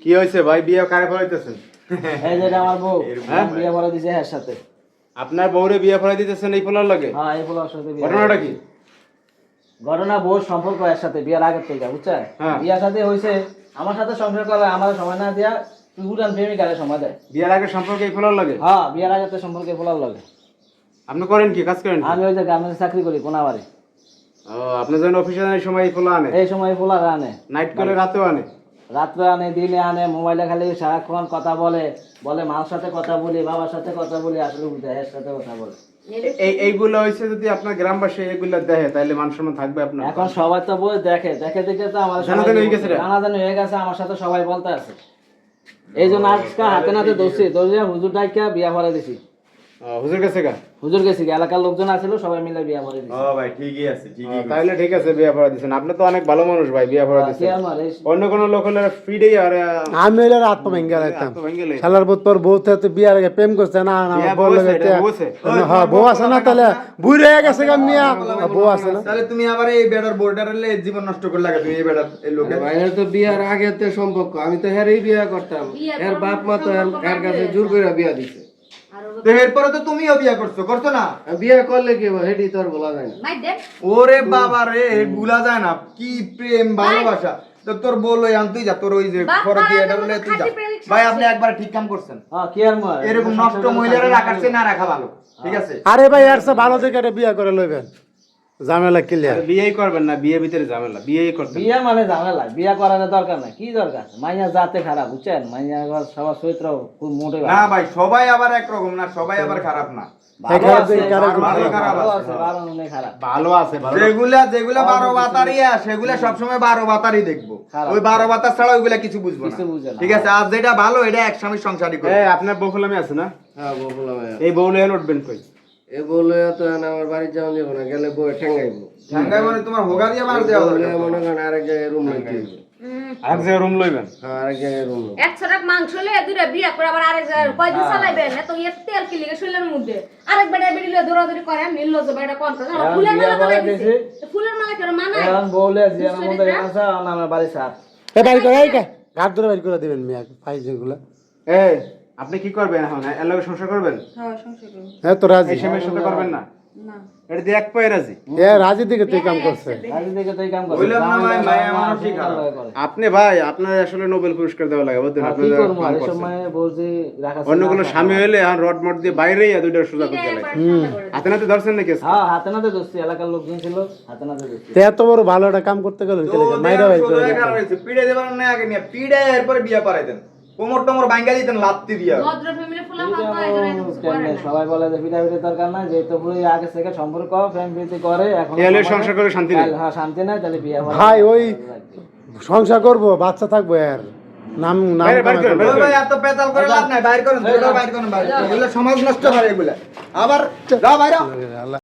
কি হয়েছে ভাই, বিয়ে কারে ফলাইতেছেন? এই যে আমার বউ বিয়ে বলে দিছে এর সাথে। আপনার বউরে বিয়ে ফলাই দিতেছেন এই পোলার লাগে? হ্যাঁ, এই পোলার সাথে বিয়ে। ঘটনাটা কি? ঘটনা বউর সম্পর্ক এর সাথে বিয়ের আগের থেকে, বুঝছেন? বিয়ের সাথে হইছে, আমার সাথে সংসার করে আমার সময় না দিয়া পুরান প্রেমিকারে সময় দেয়। বিয়ের আগে সম্পর্ক এই পোলার লাগে? হ্যাঁ, বিয়ের আগে তো সম্পর্কে পোলার লাগে। আপনি করেন কি কাজ করেন? আমি ওই যে গার্মেন্টস চাকরি করি কোনাবাড়ি। ও, আপনি যখন অফিসে যান এই সময় এই পোলা আনে? এই সময় পোলা আনে, নাইট করে রাতেও আনে? রাত্রে আনে, দিনে আনে, মোবাইলে খালি সারাক্ষণ কথা বলে, বলে মার সাথে কথা বলি, বাবার সাথে কথা বলি, আসলে এর সাথে কথা বলে। এইগুলো হইছে যদি আপনার গ্রামবাসী এগুলা দেখে তাহলে মান সম্মান থাকবে আপনার? এখন সবাই তো বই দেখে দেখে দেখে তো আমার জানাজানি হয়ে গেছে, আমার সাথে সবাই বলতে আছে। এই জন্য আজকে হাতে নাতে দোষী দোষিয়া হুজুর ডাইকা বিয়া ভরে দিছি। হুজুর কাছে গা? হুজুর গেছি, এলাকার লোকজন আছিল, সবাই মিলে বিয়া ভরে দিছি। ও ভাই ঠিকই আছে, ঠিকই আছে। তাইলে ঠিক আছে, বিয়া ভরে দিছেন। আপনি তো অনেক ভালো মানুষ ভাই, বিয়া ভরে দিছেন। অন্য কোন লোক হলে ফ্রিডেই আর আমি হইলে রাত ভেঙ্গে লাইতাম। শালার বউ তোর বউ তো বিয়ার আগে প্রেম করছে না, না বউ লাগে। হ্যাঁ, বউ আছে না, তাহলে বুড়ি হয়ে গেছে গা মিয়া, বউ আছে না। তাহলে তুমি আবার এই বেড়ার বোর্ডারে জীবন নষ্ট করে লাগা, তুমি এই বেড়ার এই লোকে। ভাইয়ের তো বিয়ার আগে তো সম্পর্ক, আমি তো হেরেই বিয়া করতাম, এর বাপ মা তো এর কাছে জোর করে বিয়া দিছে। তো এরপরে তো তুমিও বিয়া করছো না? বিয়া করলে কি হবে হেডি তো আর বলা যায় না। ওরে বাবা রে, ভুলা যায় না কি প্রেম ভালোবাসা। তো তোর বলো তুই যা, তোর ওই যে খরচ দিয়ে এটা বলে তুই যা। ভাই আপনি একবার ঠিক কাম করছেন। হ্যাঁ, কি আর মা এরকম নষ্ট মহিলারা রাখাচ্ছে না, রাখা ভালো, ঠিক আছে? আরে ভাই আর সব ভালো জায়গায় বিয়া করে লইবেন, ঝামেলা ক্লিয়ার। বিয়েই করবেন না, বিয়ে ভিতরে ঝামেলা, বিয়েই করতে। বিয়া মানে ঝামেলা, বিয়া করার দরকার নাই। কি দরকার? মাইয়া জাতে খারাপ, বুঝছেন? মাইয়া সবার চরিত্র খুব মোটে না ভাই, সবাই আবার একরকম না, সবাই আবার খারাপ না। ভালো আছে, যেগুলা 12 বাতারিয়া সেগুলা সবসময় 12 বাতারি দেখবো। ওই 12 বাতার ছাড়া ওইগুলা কিছু বুঝবো না, ঠিক আছে? আর যেটা ভালো এটা এক স্বামীর সংসারই করে। আপনার বউফলামি আছে না? হ্যাঁ, বউফলামি আছে। এই বউ লয়ে উঠবেন কই? এ বলে তো আমার বাড়ি যাওয়া যাবে না, গেলে বউ ঠেঙ্গাইবো। ঢাকায় মানে তোমার হোগা দিয়ে মার দেওয়া বলে মনে করেন আরেক জায়গায় রুম লইতে হবে। আরেক জায়গায় রুম লইবেন? হ্যাঁ, আরেক জায়গায় রুম লইব। 100 টাকা মাংস লইয়া দুইটা বিয়া করে আবার আরেক জায়গায় কয়দিন চালাইবেন? এত তেল কি লিগে শরীরের মধ্যে আরেক বেটা বেড়ি লইয়া দৌড়াদৌড়ি করে, মিললো যে বেটা কোন কথা? ফুলের মালা করে দিছে, ফুলের মালা করে মানায়। এখন বউলে জিয়ার মধ্যে আছে, আমার বাড়ি সাথ। এ বাইর করে, এই ঘাট ধরে বাইর করে দিবেন মিয়া পাই যেগুলা। আপনি কি করবেন এখন? এর লগে সংসার করবেন? হ্যাঁ, সংসার করব। হ্যাঁ তো রাজি। এই সময়ের সাথে করবেন না? না, এটা দিয়ে এক পায়ে রাজি? রাজি দিকে তুই কাম করছে। রাজি দেখে তো এই কাম করে। বললাম না ভাই, মায়া মানুষ ঠিক আছে। আপনি ভাই, আপনার আসলে নোবেল পুরস্কার দেওয়া লাগে, বুঝলেন? আপনি কি করব? এই সময় বলছি রাখা অন্য কোনো স্বামী হইলে আর রড মট দিয়ে বাইরেই দুইটা সোজা করে গেলে। হাতে নাতে ধরছেন নাকি? হ্যাঁ, হাতে নাতে দোস্তি, এলাকার লোকজন ছিল, হাতে নাতে দোস্তি। তে এত বড় ভালো একটা কাম করতে গেলেন কে লাগে? মাইরা বাইর করে দিতেন। পিড়ে দেবার না, আগে নিয়ে পিড়ে এরপরে বিয়া করাই দেন, কোমর টমর ভাঙ্গা দিতেন লাত্তি দিয়া। ভদ্র ফ্যামিলি ফুলা ফাঁকা এই জন্য কিছু করে না। সবাই বলে যে পিটাপিটি দরকার নাই, যেহেতু পুরো আগে থেকে সম্পর্ক প্রেম প্রীতি করে, এখন এলে সংসার করে শান্তি নেই। হ্যাঁ, শান্তি নাই, তাহলে বিয়ে হবে। ভাই ওই সংসার করবো, বাচ্চা থাকবো, আর নাম নাম ওই ভাই এত পেতাল করে লাভ নাই, বাইর করেন, দুটো বাইর করেন, বাইর। এগুলা সমাজ নষ্ট করে এগুলা। আবার যাও বাইরে।